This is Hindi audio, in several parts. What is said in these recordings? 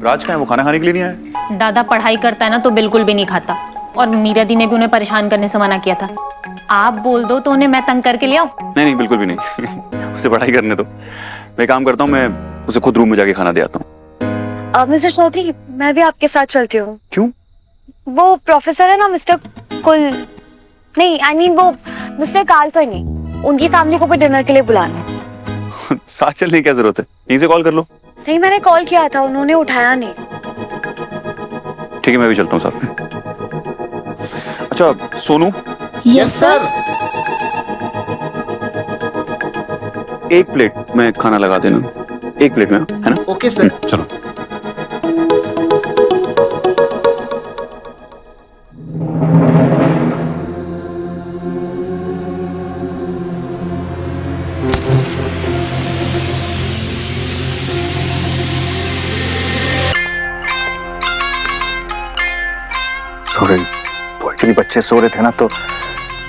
राज कहाँ है? वो खाना खाने के लिए नहीं आया? दादा पढ़ाई करता है ना तो बिल्कुल भी नहीं खाता, और मीरा दी ने भी उन्हें परेशान करने से मना किया था। आप बोल दो तो उन्हें मैं तंग करके ले आऊं? नहीं नहीं, बिल्कुल भी नहीं। उसे पढ़ाई करने दो। मैं काम करता हूँ, मैं उसे खुद रूम में जाके खाना दे आता हूँ। मिस्टर चौधरी, मैं भी आपके साथ चलती हूँ। क्यों? वो प्रोफेसर है ना, मिस्टर कुल, नहीं आई मीन वो मिस्टर कालफनी, उनकी फैमिली को भी डिनर के लिए बुलाना है। साथ चलने की क्या जरूरत है? यहीं से कॉल कर लो। नहीं, मैंने कॉल किया था, उन्होंने उठाया नहीं। ठीक है, मैं भी चलता हूँ साथ में। अच्छा सोनू। Yes sir. एक प्लेट में खाना लगा देना, एक प्लेट में, है ना? Okay sir. चलो। एक्चुअली बच्चे सो रहे थे ना, तो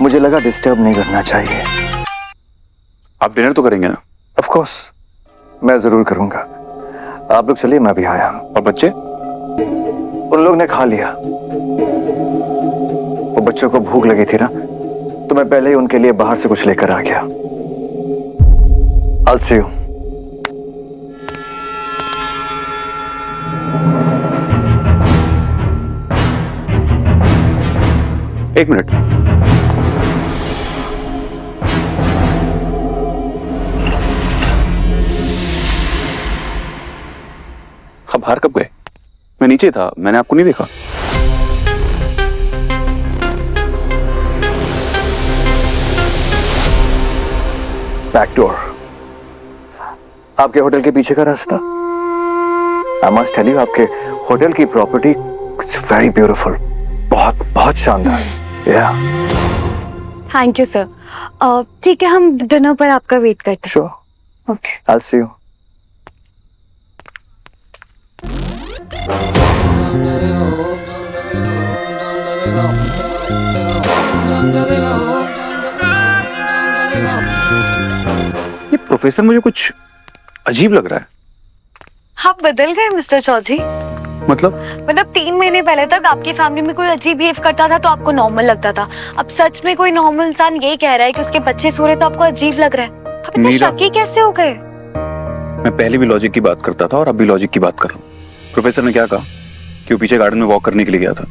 मुझे लगा डिस्टर्ब नहीं करना चाहिए। आप डिनर तो करेंगे ना? ऑफ कोर्स, मैं जरूर करूंगा। आप लोग चलिए, मैं भी आया। और बच्चे? उन लोग ने खा लिया। वो बच्चों को भूख लगी थी ना, तो मैं पहले ही उनके लिए बाहर से कुछ लेकर आ गया। I'll see you. एक मिनट। आप बाहर कब गए? मैं नीचे था, मैंने आपको नहीं देखा। बैक डोर, आपके होटल के पीछे का रास्ता। आई मस्ट टेल यू, आपके होटल की प्रॉपर्टी इट्स वेरी ब्यूटीफुल, बहुत बहुत शानदार। या थैंक यू सर। ठीक है, हम डिनर पर आपका वेट करते हैं। Sure, okay. I'll see you. ये प्रोफेसर मुझे कुछ अजीब लग रहा है। आप बदल गए मिस्टर चौधरी। मतलब 3 महीने पहले तक आपकी फैमिली में कोई अजीब बिहेव करता था तो आपको नॉर्मल लगता था। अब सच में कोई नॉर्मल इंसान यही कह रहा है कि उसके बच्चे सो रहे तो आपको अजीब लग रहा है। आप इतने मीरा- शकी कैसे हो गए? मैं पहले भी लॉजिक की बात करता था और अब भी लॉजिक की बात कर रहा हूँ। प्रोफेसर ने क्या कहा कि वो पीछे गार्डन में वॉक करने के लिए गया था।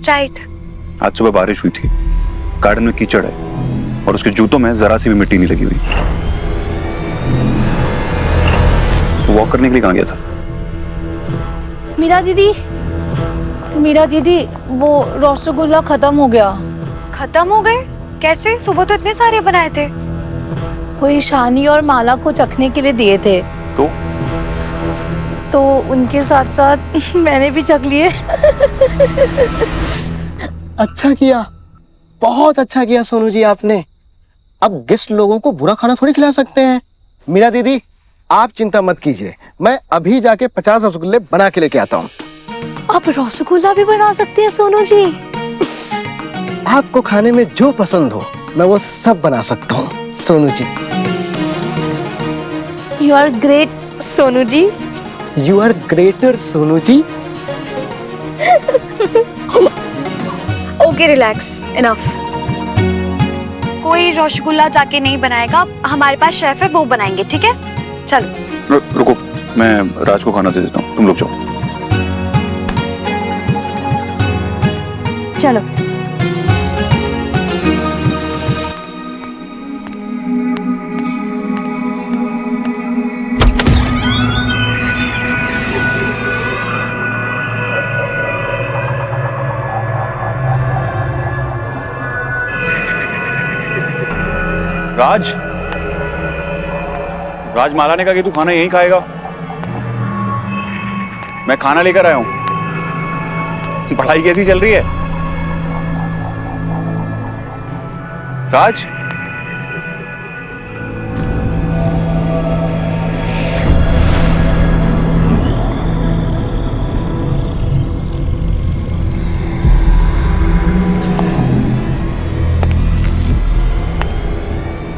राइट। आज सुबह बारिश हुई थी, गार्डन में कीचड़ है और उसके जूतों में जरा सी भी मिट्टी नहीं लगी हुई। वो वॉक करने के लिए कहाँ गया था? मीरा दीदी, वो रसगुल्ला खत्म हो गया। खत्म हो गए? कैसे? सुबह तो इतने सारे बनाए थे। वो ईशानी और माला को चखने के लिए दिए थे, तो उनके साथ साथ मैंने भी चख लिए। अच्छा किया, बहुत अच्छा किया सोनू जी आपने। अब गेस्ट लोगों को बुरा खाना थोड़ी खिला सकते हैं। मीरा दीदी, आप चिंता मत कीजिए, मैं अभी जाके 50 रसगुल्ले बना के लेके आता हूँ। आप रसगुल्ला भी बना सकते हैं सोनू जी? आपको खाने में जो पसंद हो मैं वो सब बना सकता हूँ Sonu ji. You are great Sonu ji. You are greater Sonu ji. Okay, relax, enough. कोई रसगुल्ला जाके नहीं बनाएगा, हमारे पास शेफ है, वो बनाएंगे। ठीक है, चलो। रुको, मैं राज को खाना दे देता हूँ, तुम लोग जाओ। चलो। राज, माला ने कहा कि तू खाना यहीं खाएगा। मैं खाना लेकर आया हूं। पढ़ाई कैसी चल रही है Raj?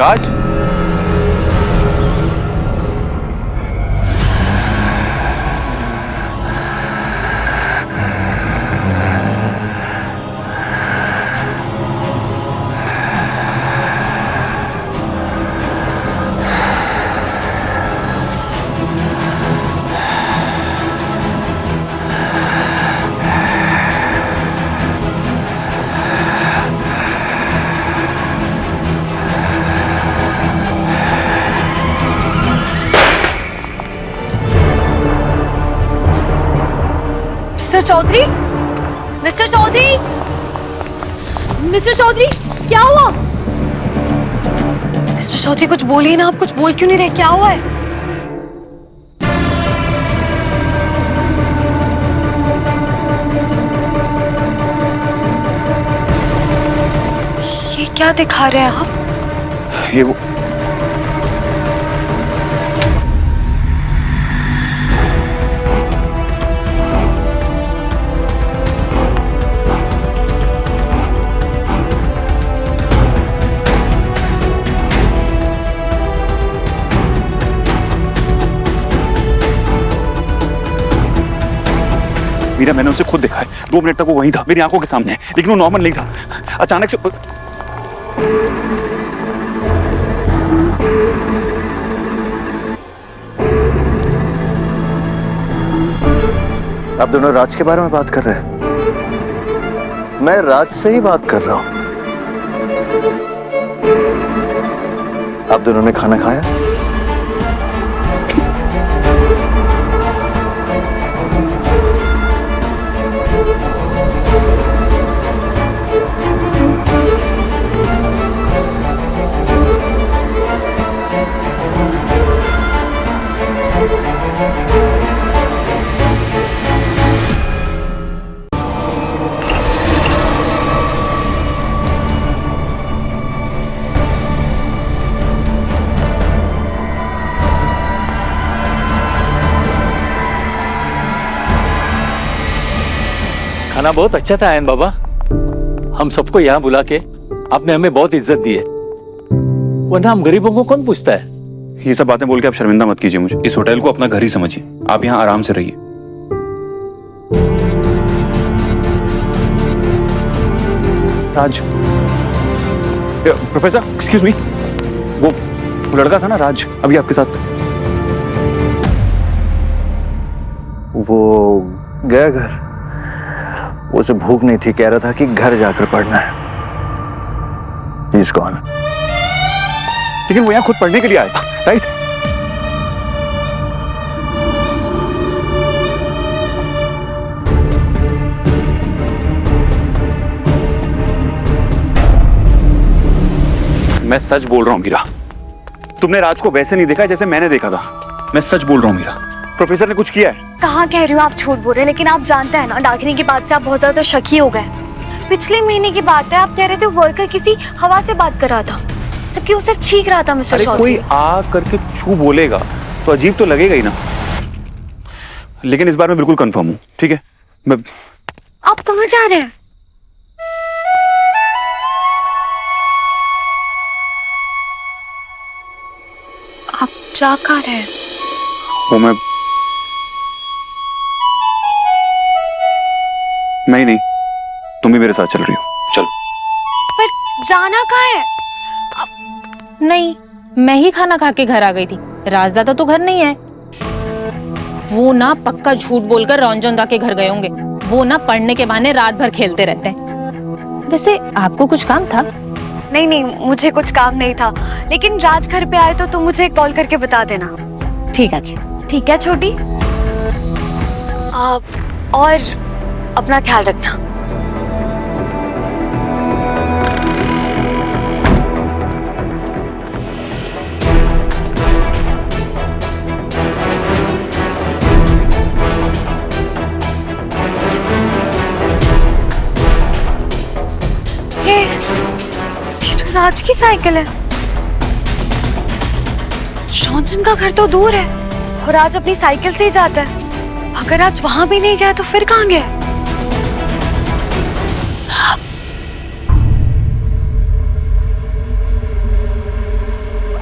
Raj, mister Chaudhary, mister Chaudhary, mister Chaudhary, क्या हुआ? मिस्टर चौधरी कुछ बोलिए ना, आप कुछ बोल क्यों नहीं रहे? क्या हुआ है? ये क्या दिखा रहे हैं आप? ये वो मीरा, मैंने उसे खुद देखा है। 2 मिनट तक वो वहीं था, मेरी आंखों के सामने, लेकिन वो नॉर्मल नहीं था। अचानक से आप दोनों राज के बारे में बात कर रहे हैं? मैं राज से ही बात कर रहा हूं। आप दोनों ने खाना खाया? खाना बहुत अच्छा था आयन बाबा। हम सबको यहाँ बुला के आपने हमें बहुत इज्जत दी है, वरना हम गरीबों को कौन पूछता है। ये सब बातें बोल के आप शर्मिंदा मत कीजिए मुझे। इस होटल को अपना घर ही समझिए। आप यहाँ आराम से रहिए। राज, प्रोफेसर एक्सक्यूज मी, वो लड़का था ना राज, अभी आपके साथ। वो गया घर। उसे भूख नहीं थी, कह रहा था कि घर जाकर पढ़ना है। He's gone. लेकिन वो यहाँ खुद पढ़ने के लिए आया था, राइट? मैं सच बोल रहा हूँ मीरा। तुमने राज को वैसे नहीं देखा जैसे मैंने देखा था। मैं सच बोल रहा हूँ मीरा। प्रोफेसर ने कुछ किया है। कहाँ कह रही हो आप? झूठ बोल रहे हैं। लेकिन आप जानते हैं ना, डाकिनी के बाद से आप बहुत ज्यादा शकी हो गए। पिछले महीने की बात है, आप कह रहे थे वर्कर किसी हवा से बात कर रहा था, जबकि वो सिर्फ चीख रहा था। मिस्टर अरे चौधरी, कोई आ करके छू बोलेगा तो अजीब तो लगेगा ही ना। लेकिन इस बार मैं बिल्कुल कंफर्म हूँ, ठीक है? मैं आप कहाँ जा रहे हैं? आप जा कहाँ रहे हैं? वो मैं नहीं, तुम भी मेरे साथ चल रही हो। चल। पर जाना कहाँ है? नहीं, मैं ही खाना खा के घर आ गई थी। राजदादा तो घर नहीं है। वो ना पक्का झूठ बोलकर रौनजोंदा के घर गए होंगे। वो ना पढ़ने के बहाने रात भर खेलते रहते हैं। वैसे आपको कुछ काम था? नहीं नहीं, मुझे कुछ काम नहीं था, लेकिन राज घर पे आए तो तुम मुझे कॉल करके बता देना। ठीक है अच्छा। ठीक है छोटी। और अपना ख्याल रखना। ये तो राज की साइकिल है। शौंचन का घर तो दूर है और राज अपनी साइकिल से ही जाता है। अगर आज वहां भी नहीं गया तो फिर कहाँ गया?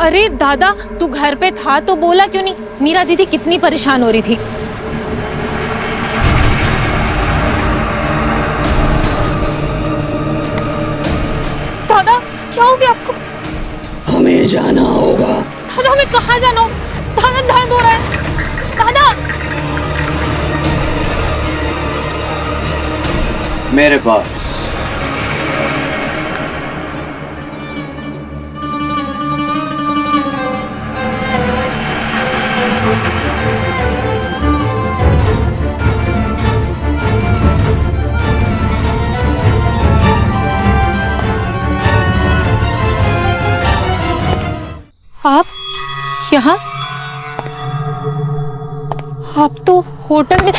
अरे दादा, तू घर पे था तो बोला क्यों नहीं? मीरा दीदी कितनी परेशान हो रही थी। दादा क्या हो गया आपको? हमें जाना होगा। दादा हमें कहाँ जाना हो? दादा दर्द हो रहा है। दादा मेरे पास यहाँ आप तो होटल में।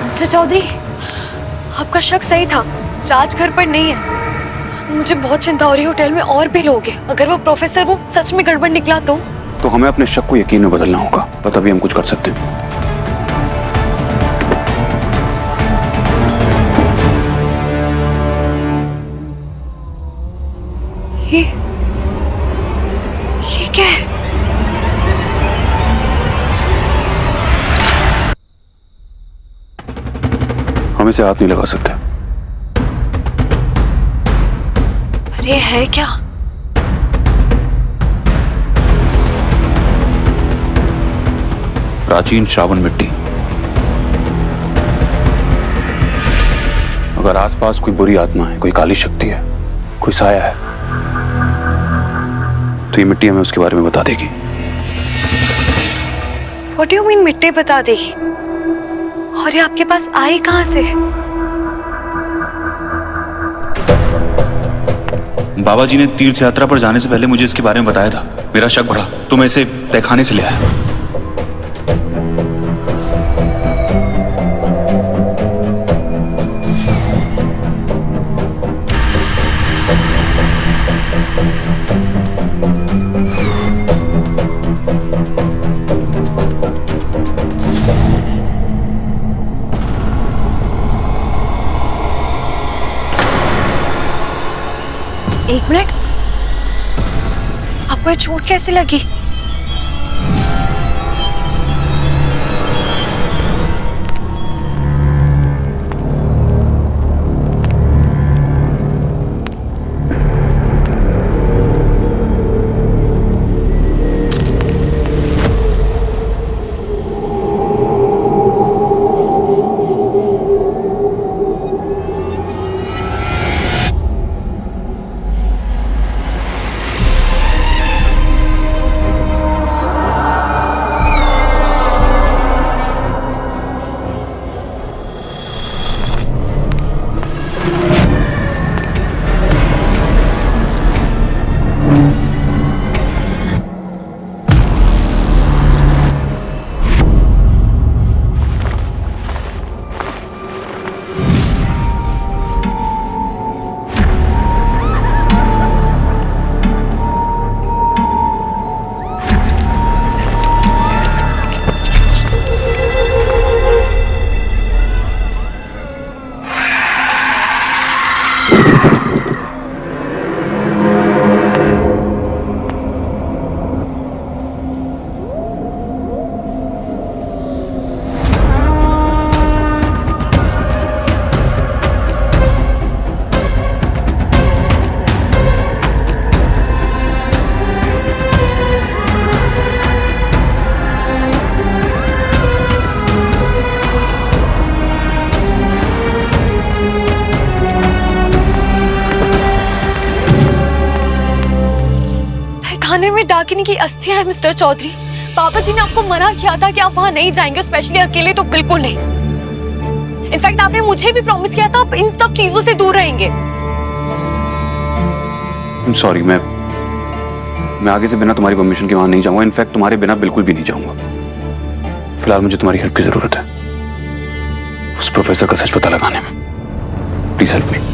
मिस्टर चौधरी, आपका शक सही था, राज घर पर नहीं है। मुझे बहुत चिंता हो रही है, होटल में और भी लोग हैं। अगर वो प्रोफेसर वो सच में गड़बड़ निकला तो हमें अपने शक को यकीन में बदलना होगा, तो तभी हम कुछ कर सकते हैं। ये क्या है? हम इसे हाथ नहीं लगा सकते। अरे है क्या? प्राचीन श्रावण मिट्टी। अगर आसपास कोई बुरी आत्मा है, कोई काली शक्ति है, कोई साया है, तो ये मिट्टी हमें उसके बारे में बता देगी। What do you mean मिट्टी बता देगी? और ये आपके पास आई कहां से? बाबा जी ने तीर्थ यात्रा पर जाने से पहले मुझे इसके बारे में बताया था। मेरा शक बढ़ा तो मैं इसे तहखाने से ले आया। एक मिनट, आपको ये चोट कैसे लगी? खाने में डाकिनी की अस्थियां हैं मिस्टर चौधरी। पापा जी ने आपको मना किया था कि आप वहां नहीं जाएंगे, स्पेशली अकेले तो बिल्कुल नहीं। इनफैक्ट आपने मुझे भी प्रॉमिस किया था आप इन सब चीजों से दूर रहेंगे। सॉरी, मैं आगे से बिना तुम्हारी परमिशन के वहां नहीं जाऊंगा। इनफैक्ट तुम्हारे बिना बिल्कुल भी नहीं जाऊंगा। फिलहाल मुझे तुम्हारी हेल्प की जरूरत है उस प्रोफेसर का सच पता लगाने में। Please help me.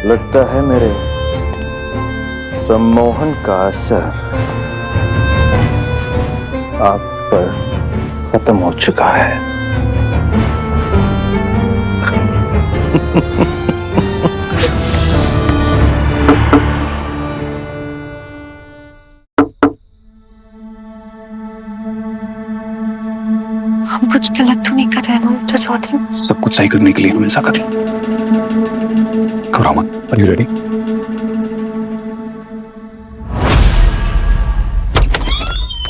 लगता है मेरे सम्मोहन का असर आप पर खत्म हो चुका है। हम कुछ गलत तो नहीं कर रहे हैं ना मिस्टर चौधरी? सब कुछ सही करने के लिए हम ऐसा कर रहे हैं। घबराओ मत। Are you ready?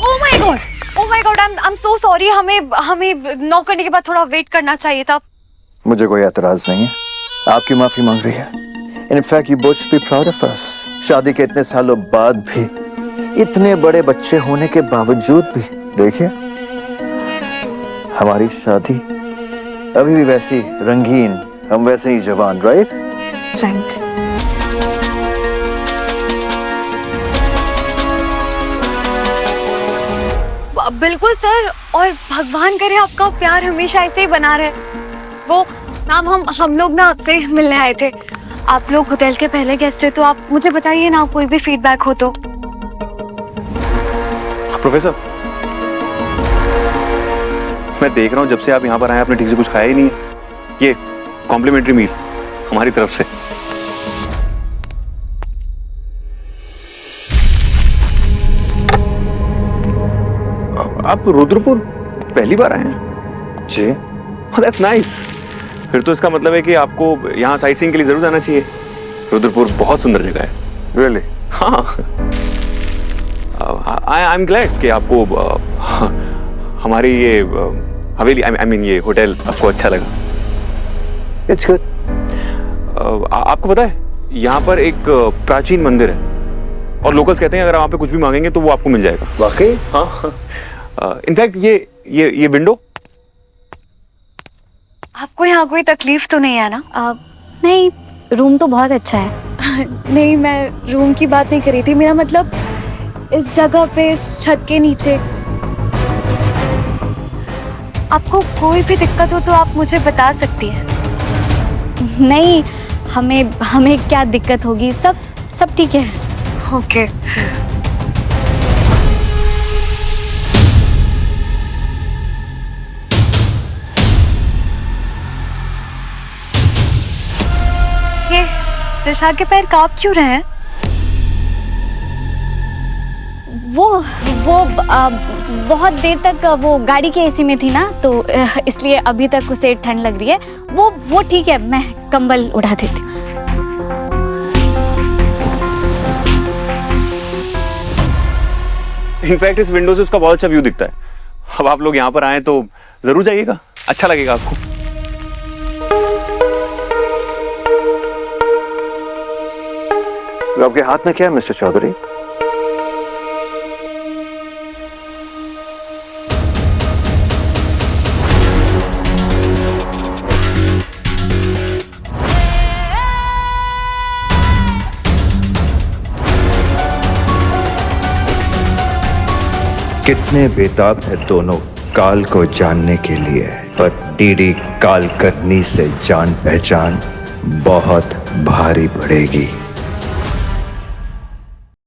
Oh my God, I am so sorry. हमें नॉक करने के बाद थोड़ा वेट करना चाहिए था। मुझे कोई एतराज नहीं है, आपकी माफी मांग रही है। In fact you both should be proud of us. शादी के इतने सालों बाद भी, इतने बड़े बच्चे होने के बावजूद भी देखिए हमारी शादी अभी भी वैसी रंगीन, हम वैसे ही जवान। Right right. बिल्कुल सर, और भगवान करे आपका प्यार हमेशा ऐसे ही बना रहे। वो मैम, हम लोग ना आपसे मिलने आए थे। आप लोग होटल के पहले गेस्ट है, तो आप मुझे बताइए ना, कोई भी फीडबैक हो तो। प्रोफेसर, मैं देख रहा हूँ जब से आप यहाँ पर आए आपने ठीक से कुछ खाया ही नहीं है। ये कॉम्प्लीमेंट्री मील हमारी तरफ से। आप रुद्रपुर पहली बार आए हैं? जी। That's nice. फिर तो इसका मतलब है कि आपको यहाँ साइट सीइंग के लिए जरूर जाना चाहिए। रुद्रपुर बहुत सुंदर जगह है। रियली? हाँ। आई एम ग्लैड कि आपको हमारी ये हवेली, आई मीन ये होटल आपको अच्छा लगा। It's good. आपको पता है यहाँ पर एक प्राचीन मंदिर है और लोकल्स कहते हैं अगर वहाँ पे कुछ भी मांगेंगे तो वो आपको मिल जाएगा। वाकई? हाँ। इनफैक्ट ये विंडो। आपको यहाँ कोई तकलीफ तो नहीं है ना? नहीं, रूम तो बहुत अच्छा है। नहीं, मैं रूम की बात नहीं कर रही थी। मेरा मतलब इस जगह पे, इस छत के नीचे आपको कोई भी दिक्कत हो तो आप मुझे बता सकती हैं। नहीं, हमें क्या दिक्कत होगी, सब ठीक है। ओके। ये दिशा के पैर कांप क्यों रहे हैं? वो बहुत देर तक वो गाड़ी के एसी में थी ना, तो इसलिए अभी तक उसे ठंड लग रही है। वो ठीक है, मैं कंबल उड़ा देती हूँ। इनफैक्ट इस विंडो से उसका बहुत अच्छा व्यू दिखता है। अब आप लोग यहाँ पर आए तो जरूर जाइएगा, अच्छा लगेगा आपको। आपके हाथ में क्या है मिस्टर चौधरी? कितने बेताब है दोनों काल को जानने के लिए, पर डीडी काल करनी से जान पहचान बहुत भारी पड़ेगी।